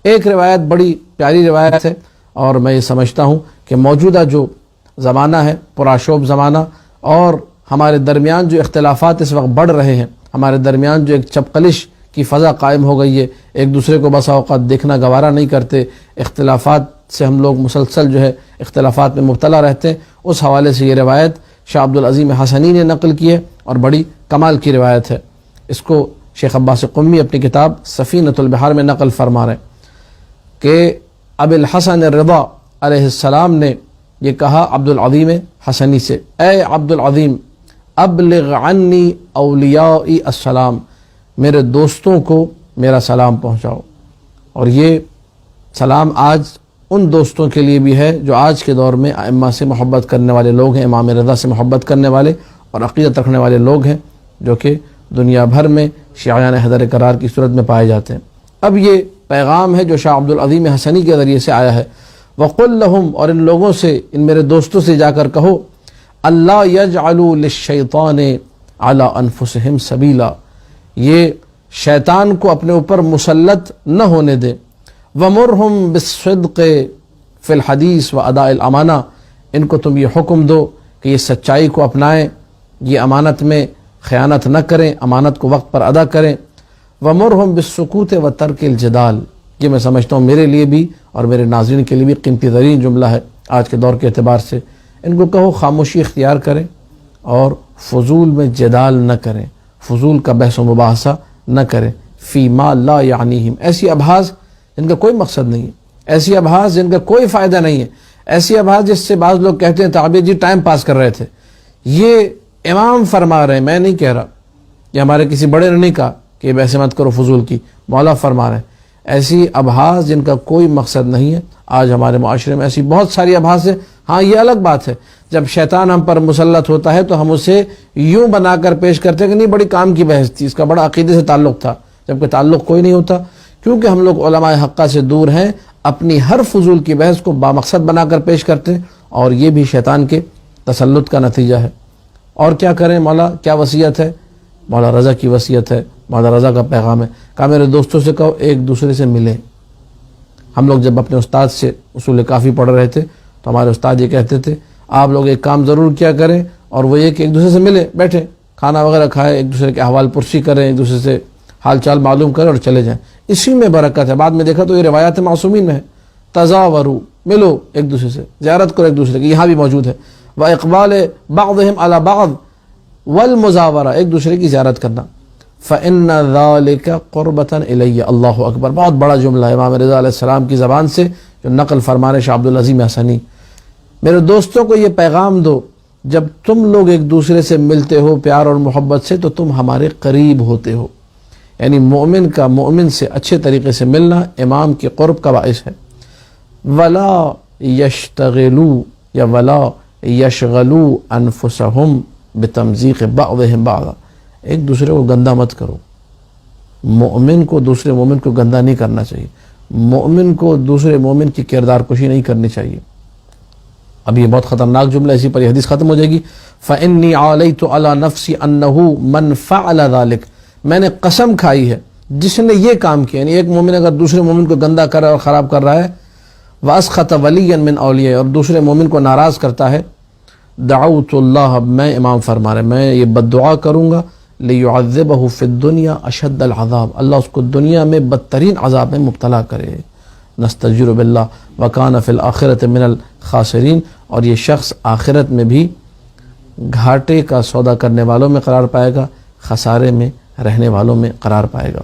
ایک روایت بڑی پیاری روایت ہے، اور میں یہ سمجھتا ہوں کہ موجودہ جو زمانہ ہے پرآشوب زمانہ، اور ہمارے درمیان جو اختلافات اس وقت بڑھ رہے ہیں، ہمارے درمیان جو ایک چپقلش کی فضا قائم ہو گئی ہے، ایک دوسرے کو بسا اوقات دیکھنا گوارا نہیں کرتے، اختلافات سے ہم لوگ مسلسل جو ہے اختلافات میں مبتلا رہتے ہیں، اس حوالے سے یہ روایت شاہ عبدالعظیم حسنی نے نقل کی ہے اور بڑی کمال کی روایت ہے۔ اس کو شیخ عباس قمی اپنی کتاب سفینۃ البحار میں نقل فرما رہے ہیں کہ ابی الحسن الرضا علیہ السلام نے یہ کہا عبدالعظیم حسنی سے، اے عبدالعظیم ابلغ عنی اولیائی السلام، میرے دوستوں کو میرا سلام پہنچاؤ۔ اور یہ سلام آج ان دوستوں کے لیے بھی ہے جو آج کے دور میں ائمہ سے محبت کرنے والے لوگ ہیں، امام رضا سے محبت کرنے والے اور عقیدت رکھنے والے لوگ ہیں، جو کہ دنیا بھر میں شیعیان حیدر کرار کی صورت میں پائے جاتے ہیں۔ اب یہ پیغام ہے جو شاہ عبدالعظیم حسنی کے ذریعے سے آیا ہے، وَقُلْ لَهُمْ، اور ان لوگوں سے، ان میرے دوستوں سے جا کر کہو، اللہ يَجْعَلُوا لِلشَّيْطَانِ عَلَىٰ أَنفُسِهِمْ سَبِيلًا، یہ شیطان کو اپنے اوپر مسلط نہ ہونے دے، وَمُرْهُمْ بِالصِّدْقِ فِي الْحَدِيثِ وَأَدَاءِ الْأَمَانَةِ، ان کو تم یہ حکم دو کہ یہ سچائی کو اپنائیں، یہ امانت میں خیانت نہ کریں، امانت کو وقت پر ادا کریں، وَمُرْهُمْ بِالسُّكُوتِ وَتَرْكِ الْجِدَالِ، یہ میں سمجھتا ہوں میرے لیے بھی اور میرے ناظرین کے لیے بھی قیمتی ترین جملہ ہے آج کے دور کے اعتبار سے۔ ان کو کہو خاموشی اختیار کریں اور فضول میں جدال نہ کریں، فضول کا بحث و مباحثہ نہ کریں، فی ما لا یعنیہم، ایسی ابحاث جن کا کوئی مقصد نہیں ہے، ایسی ابحاث جن کا کوئی فائدہ نہیں ہے، ایسی ابحاث جس سے بعض لوگ کہتے ہیں تعبیر جی ٹائم پاس کر رہے تھے۔ یہ امام فرما رہے ہیں، میں نہیں کہہ رہا، یہ ہمارے کسی بڑے نے نہیں کہا کہ یہ بحث مت کرو فضول کی، مولا فرما رہے ہیں۔ ایسی ابحاث جن کا کوئی مقصد نہیں ہے، آج ہمارے معاشرے میں ایسی بہت ساری ابحاث ہیں۔ ہاں یہ الگ بات ہے جب شیطان ہم پر مسلط ہوتا ہے تو ہم اسے یوں بنا کر پیش کرتے ہیں کہ نہیں بڑی کام کی بحث تھی، اس کا بڑا عقیدے سے تعلق تھا، جبکہ تعلق کوئی نہیں ہوتا، کیونکہ ہم لوگ علماء حقہ سے دور ہیں، اپنی ہر فضول کی بحث کو بامقصد بنا کر پیش کرتے ہیں، اور یہ بھی شیطان کے تسلط کا نتیجہ ہے۔ اور کیا کریں؟ مولا کیا وصیت ہے؟ مولا رضا کی وصیت ہے، مولا رضا کا پیغام ہے، کہا میرے دوستوں سے کہو ایک دوسرے سے ملیں۔ ہم لوگ جب اپنے استاد سے اصول کافی پڑھ رہے تھے تو ہمارے استاد یہ کہتے تھے آپ لوگ ایک کام ضرور کیا کریں، اور وہ یہ کہ ایک دوسرے سے ملیں، بیٹھیں، کھانا وغیرہ کھائیں، ایک دوسرے کے احوال پرسی کریں، ایک دوسرے سے حال چال معلوم کریں اور چلے جائیں، اسی میں برکت ہے۔ بعد میں دیکھا تو یہ روایات معصومین میں ہے، تزاوروا، ملو ایک دوسرے سے، زیارت کرو ایک دوسرے کی، یہاں بھی موجود ہے، وَإِقْبَالِ بَعْضِهِمْ عَلَى بَعْضٍ وَالْمُزَاوَرَةِ، ایک دوسرے کی زیارت کرنا، فَإِنَّ ذَلِكَ قُرْبَةً إِلَيَّ، اللہ اکبر، بہت بڑا جملہ ہے امام رضا علیہ السلام کی زبان سے جو نقل فرمانے شاہ عبدالعظیم حسنی۔ میرے دوستوں کو یہ پیغام دو، جب تم لوگ ایک دوسرے سے ملتے ہو پیار اور محبت سے تو تم ہمارے قریب ہوتے ہو، یعنی مومن کا مومن سے اچھے طریقے سے ملنا امام کے قرب کا باعث ہے۔ وَلَا يَشْتَغِلُوا یا وَلَا يَشْغَلُوا أَنفُسَهُمْ بِتَمْزِيقِ بَعْضِهِمْ بَعْضًا، ایک دوسرے کو گندہ مت کرو، مومن کو دوسرے مومن کو گندہ نہیں کرنا چاہیے، مومن کو دوسرے مومن کی کردار کشی نہیں کرنی چاہیے۔ اب یہ بہت خطرناک جملہ، اسی پر یہ حدیث ختم ہو جائے گی۔ فَإِنِّي عَلَيْتُ عَلَى نَفْسِي أَنَّهُ مَنْ فَعَلَ ذَلِكَ، میں نے قسم کھائی ہے جس نے یہ کام کیا، یعنی ایک مومن اگر دوسرے مومن کو گندہ کر رہا ہے اور خراب کر رہا ہے، وَأَسْخَطَ وَلِيًّا مِنْ أَوْلِيَائِهِ، اور دوسرے مومن کو ناراض کرتا ہے، دعوت اللہ، میں امام فرما رہے میں یہ بد دعا کروں گا، لِيُعَذِّبَهُ فِي الدُّنْيَا أَشَدَّ الْعَذَابِ، اللہ اس کو دنیا میں بدترین عذاب میں مبتلا کرے، نستجیر باللہ، وَكَانَ فِي الْآخِرَةِ مِنَ الْخَاسِرِينَ، اور یہ شخص آخرت میں بھی گھاٹے کا سودا کرنے والوں میں قرار پائے گا، خسارے میں رہنے والوں میں قرار پائے گا۔